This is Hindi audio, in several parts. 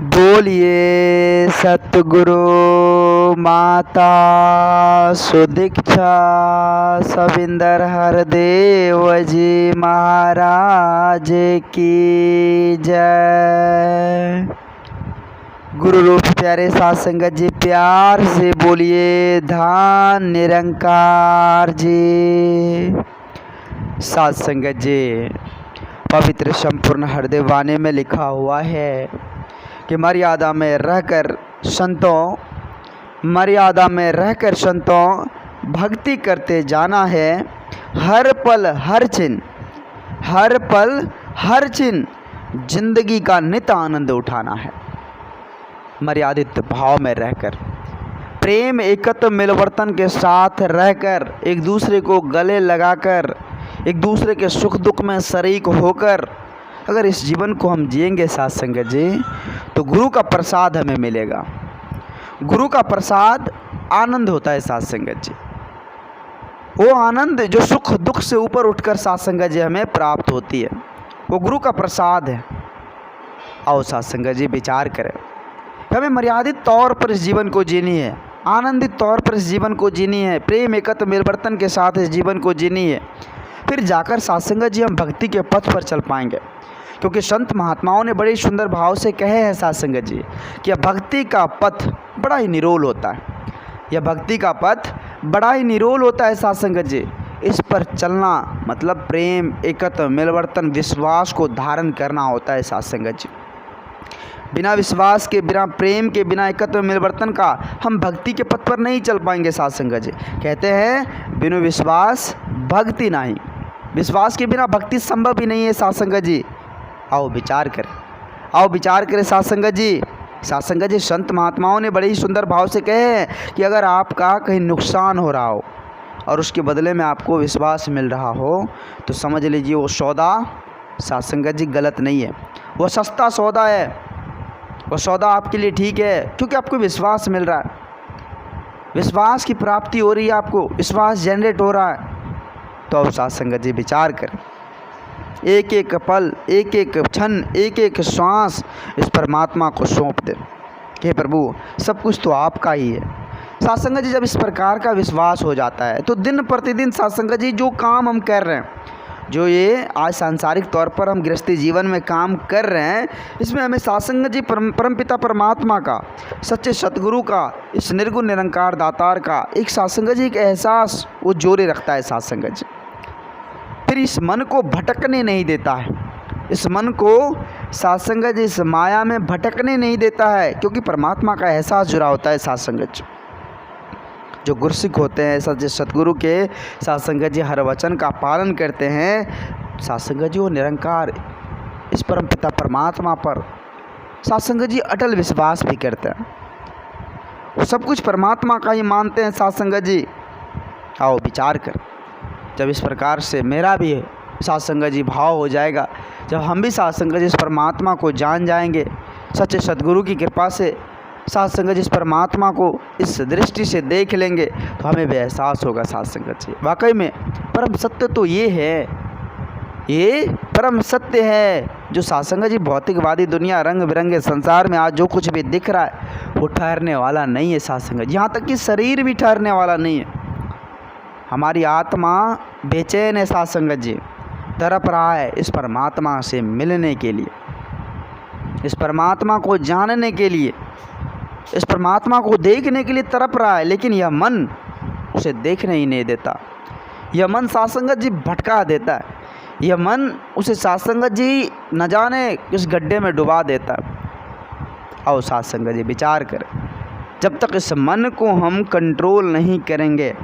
बोलिए सतगुरु माता सुदीक्षा सविंदर हरदेव जी महाराज की जय। गुरु रूप प्यारे साध संगत जी प्यार से बोलिए धन निरंकार जी। साध संगत जी पवित्र संपूर्ण हृदय वाणी में लिखा हुआ है कि मर्यादा में रहकर संतों भक्ति करते जाना है। हर पल हर छिन जिंदगी का नित आनंद उठाना है। मर्यादित भाव में रहकर प्रेम एकत्व मिलवर्तन के साथ रहकर एक दूसरे को गले लगाकर एक दूसरे के सुख दुख में शरीक होकर अगर इस जीवन को हम जिएंगे साध संगत जी तो गुरु का प्रसाद हमें मिलेगा। गुरु का प्रसाद आनंद होता है साध संगत जी, वो आनंद जो सुख दुख से ऊपर उठकर साध संगत जी हमें प्राप्त होती है, वो गुरु का प्रसाद है। आओ साध संगत जी विचार करें, हमें मर्यादित तौर पर इस जीवन को जीनी है, आनंदित तौर पर इस जीवन को जीनी है, प्रेम एकत्व मिलवर्तन के साथ इस जीवन को जीनी है। फिर जाकर साध संगत जी हम भक्ति के पथ पर चल पाएंगे, क्योंकि संत महात्माओं ने बड़े सुंदर भाव से कहे हैं साध संगत जी कि यह भक्ति का पथ बड़ा ही निरोल होता है। यह भक्ति का पथ बड़ा ही निरोल होता है साध संगत जी। इस पर चलना मतलब प्रेम एकत्व मिलवर्तन विश्वास को धारण करना होता है साध संगत जी। बिना विश्वास के, बिना प्रेम के, बिना एकत्व मिलवर्तन का हम भक्ति के पथ पर नहीं चल पाएंगे साध संगत जी। कहते हैं बिनु विश्वास भक्ति नहीं, विश्वास के बिना भक्ति संभव ही नहीं है साध संगत जी। आओ विचार करें साध संगत जी। साध संगत जी संत महात्माओं ने बड़े ही सुंदर भाव से कहे हैं कि अगर आपका कहीं नुकसान हो रहा हो और उसके बदले में आपको विश्वास मिल रहा हो तो समझ लीजिए वो सौदा साध संगत जी गलत नहीं है, वो सस्ता सौदा है, वो सौदा आपके लिए ठीक है, क्योंकि आपको विश्वास मिल रहा है, विश्वास की प्राप्ति हो रही है, आपको विश्वास जनरेट हो रहा है। तो अब साध संगत जी विचार करें, एक एक पल, एक एक क्षण, एक एक श्वास इस परमात्मा को सौंप दे कि प्रभु सब कुछ तो आपका ही है। साध संगत जी जब इस प्रकार का विश्वास हो जाता है तो दिन प्रतिदिन साध संगत जी जो काम हम कर रहे हैं, जो ये आज सांसारिक तौर पर हम गृहस्थी जीवन में काम कर रहे हैं, इसमें हमें साध संगत जी परमपिता परमात्मा का, सच्चे सतगुरु का, इस निर्गुण निरंकार दातार का एक साध संगत जी एक एहसास वो जोड़े रखता है साध संगत जी। फिर इस मन को भटकने नहीं देता है, इस मन को साध संगत जी इस माया में भटकने नहीं देता है, क्योंकि परमात्मा का एहसास जुड़ा होता है साध संगत जी। जो गुरसिक होते हैं सच्चे सतगुरु के, साध संगत जी हर वचन का पालन करते हैं, साध संगत जी वो निरंकार इस परम पिता परमात्मा पर साध संगत जी अटल विश्वास भी करते हैं, वो सब कुछ परमात्मा का ही मानते हैं साध संगत जी। आओ विचार कर, जब इस प्रकार से मेरा भी साध संगत जी भाव हो जाएगा, जब हम भी साध संगत जी इस परमात्मा को जान जाएंगे, सच्चे सतगुरु की कृपा से साध संगत जी इस परमात्मा को इस दृष्टि से देख लेंगे तो हमें भी एहसास होगा साध संगत जी वाकई में परम सत्य तो ये है, ये परम सत्य है जो साध संगत जी भौतिकवादी दुनिया रंग बिरंगे संसार में आज जो कुछ भी दिख रहा है वो ठहरने वाला नहीं है साध संगत जी। यहाँ तक कि शरीर भी ठहरने वाला नहीं है। हमारी आत्मा बेचैन है साध संगत जी, तड़प रहा है इस परमात्मा से मिलने के लिए, इस परमात्मा को जानने के लिए, इस परमात्मा को देखने के लिए तड़प रहा है, लेकिन यह मन उसे देखने ही नहीं देता। यह मन साध संगत जी भटका देता है, यह मन उसे साध संगत जी न जाने किस गड्ढे में डुबा देता है। आओ साध संगत जी विचार करें, जब तक इस मन को हम कंट्रोल नहीं करेंगे,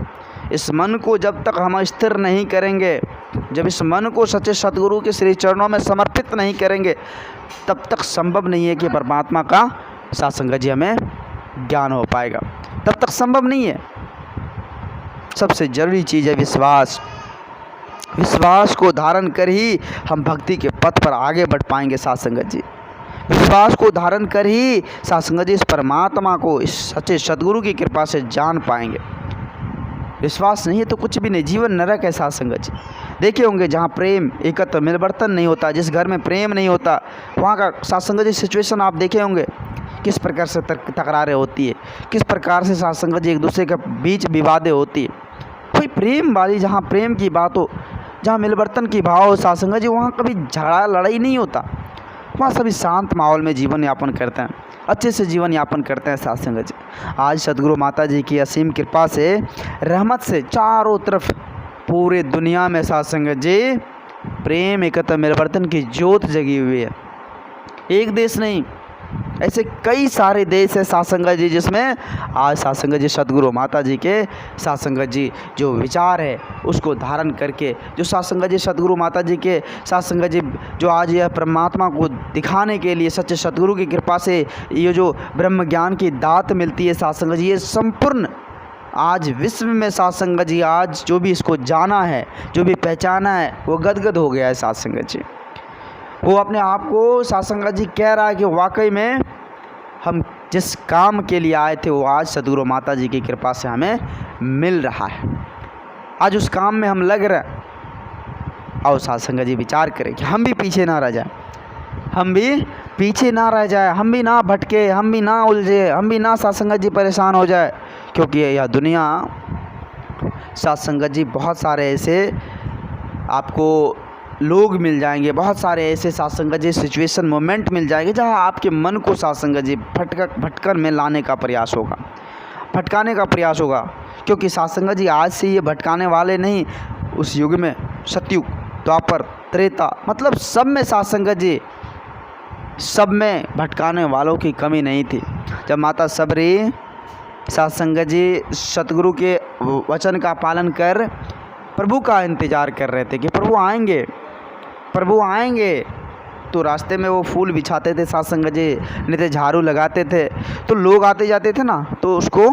इस मन को जब तक हम स्थिर नहीं करेंगे, जब इस मन को सच्चे सतगुरु के श्री चरणों में समर्पित नहीं करेंगे, तब तक संभव नहीं है कि परमात्मा का साध संगत जी हमें ज्ञान हो पाएगा, तब तक संभव नहीं है। सबसे जरूरी चीज़ है विश्वास। विश्वास को धारण कर ही हम भक्ति के पथ पर आगे बढ़ पाएंगे साध संगत जी। विश्वास को धारण कर ही साध संगत जी इस परमात्मा को, इस सच्चे सतगुरु की कृपा से जान पाएंगे। विश्वास नहीं है तो कुछ भी नहीं, जीवन नरक है साध संगत जी। देखे होंगे जहाँ प्रेम एकत्व मिलवर्तन नहीं होता, जिस घर में प्रेम नहीं होता, वहाँ का साध संगत जी सिचुएशन आप देखे होंगे। किस प्रकार से तकरारें होती है, किस प्रकार से साथ संगत जी एक दूसरे के बीच विवादें होती है। कोई प्रेम वाली, जहाँ प्रेम की बात हो, जहाँ मिलवर्तन की भाव हो साथ संगत जी, वहाँ कभी झगड़ा लड़ाई नहीं होता। वहाँ सभी शांत माहौल में जीवन यापन करते हैं, अच्छे से जीवन यापन करते हैं साथ संगत जी। आज सदगुरु माता जी की असीम कृपा से, रहमत से चारों तरफ पूरे दुनिया में साथ संगत जी प्रेम एकता मिलवर्तन की ज्योत जगी हुई है। एक देश नहीं, ऐसे कई सारे देश है साथ संगत जी जिसमें आज साथ संगत जी सदगुरु माता जी के साथ संगत जी जो विचार है उसको धारण करके, जो साथ संगत जी सदगुरु माता जी के साथ संगत जी जो आज यह परमात्मा को दिखाने के लिए सच्चे सदगुरु की कृपा से ये जो ब्रह्म ज्ञान की दात मिलती है साथ संगत जी, ये संपूर्ण आज विश्व में साथ संगत जी आज जो भी इसको जाना है, जो भी पहचाना है, वो गदगद हो गया है साथ संगत जी। वो अपने आप को साथ संगत जी कह रहा है कि वाकई में हम जिस काम के लिए आए थे वो आज सदगुरु माता जी की कृपा से हमें मिल रहा है। आज उस काम में हम लग रहे हैं। और साथ संगत जी विचार करें कि हम भी पीछे ना रह जाए, हम भी पीछे ना रह जाए, हम भी ना भटके, हम भी ना उलझे, हम भी ना साथ संगत जी परेशान हो जाए। क्योंकि यह दुनिया साथ संगत जी बहुत सारे ऐसे आपको लोग मिल जाएंगे, बहुत सारे ऐसे साथ संगत जी सिचुएशन मोमेंट मिल जाएंगे जहां आपके मन को साथ संगत जी भटकन में लाने का प्रयास होगा, भटकाने का प्रयास होगा। क्योंकि साथ संगत जी आज से ये भटकाने वाले नहीं, उस युग में सतयुग, द्वापर, त्रेता, मतलब सब में साथ संगत जी, सब में भटकाने वालों की कमी नहीं थी। जब माता सबरी साथ संगत जी सतगुरु के वचन का पालन कर प्रभु का इंतज़ार कर रहे थे कि प्रभु आएंगे, प्रभु आएंगे, तो रास्ते में वो फूल बिछाते थे साथ संगत जी, नहीं तो झाड़ू लगाते थे, तो लोग आते जाते थे ना तो उसको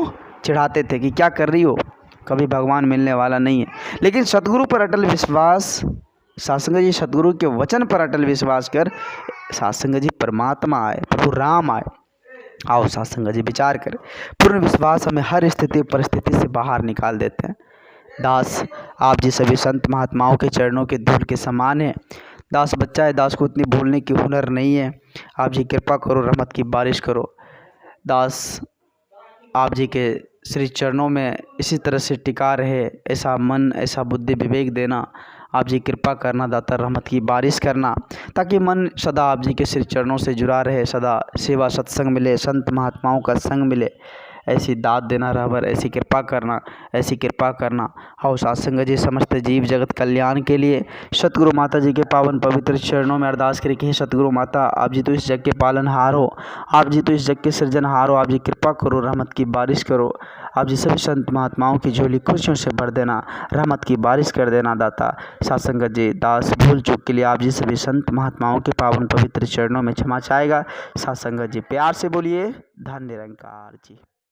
चिढ़ाते थे कि क्या कर रही हो, कभी भगवान मिलने वाला नहीं है। लेकिन सतगुरु पर अटल विश्वास, साथ संगत जी सतगुरु के वचन पर अटल विश्वास कर साथ संगत जी परमात्मा आए, प्रभु राम आए। आओ साथ संगत जी विचार करें, पूर्ण विश्वास हमें हर स्थिति परिस्थिति से बाहर निकाल देते हैं। दास आप जी सभी संत महात्माओं के चरणों के धूल के समान है। दास बच्चा है, दास को इतनी भूलने की हुनर नहीं है। आप जी कृपा करो, रहमत की बारिश करो। दास आप जी के श्री चरणों में इसी तरह से टिका रहे, ऐसा मन, ऐसा बुद्धि विवेक देना। आप जी कृपा करना दाता, रहमत की बारिश करना, ताकि मन सदा आप जी के श्री चरणों से जुड़ा रहे, सदा सेवा सत्संग मिले, संत महात्माओं का संग मिले। ऐसी दात देना रहबर, ऐसी कृपा करना, ऐसी कृपा करना। आओ साथ संगत जी समस्त जीव जगत कल्याण के लिए सतगुरु माता जी के पावन पवित्र चरणों में अरदास करें कि हे सतगुरु माता, आप जी तो इस जग के पालनहार हो, आप जी तो इस जग के सृजनहार हो। आप जी कृपा करो, रहमत की बारिश करो। आप जी सभी संत महात्माओं की झोली खुशियों से भर देना, रहमत की बारिश कर देना दाता। साथ संगत जी दास भूल चूक के लिए आप जी सभी संत महात्माओं के पावन पवित्र चरणों में क्षमा चाहेगा। साथ संगत जी प्यार से बोलिए धन निरंकार जी।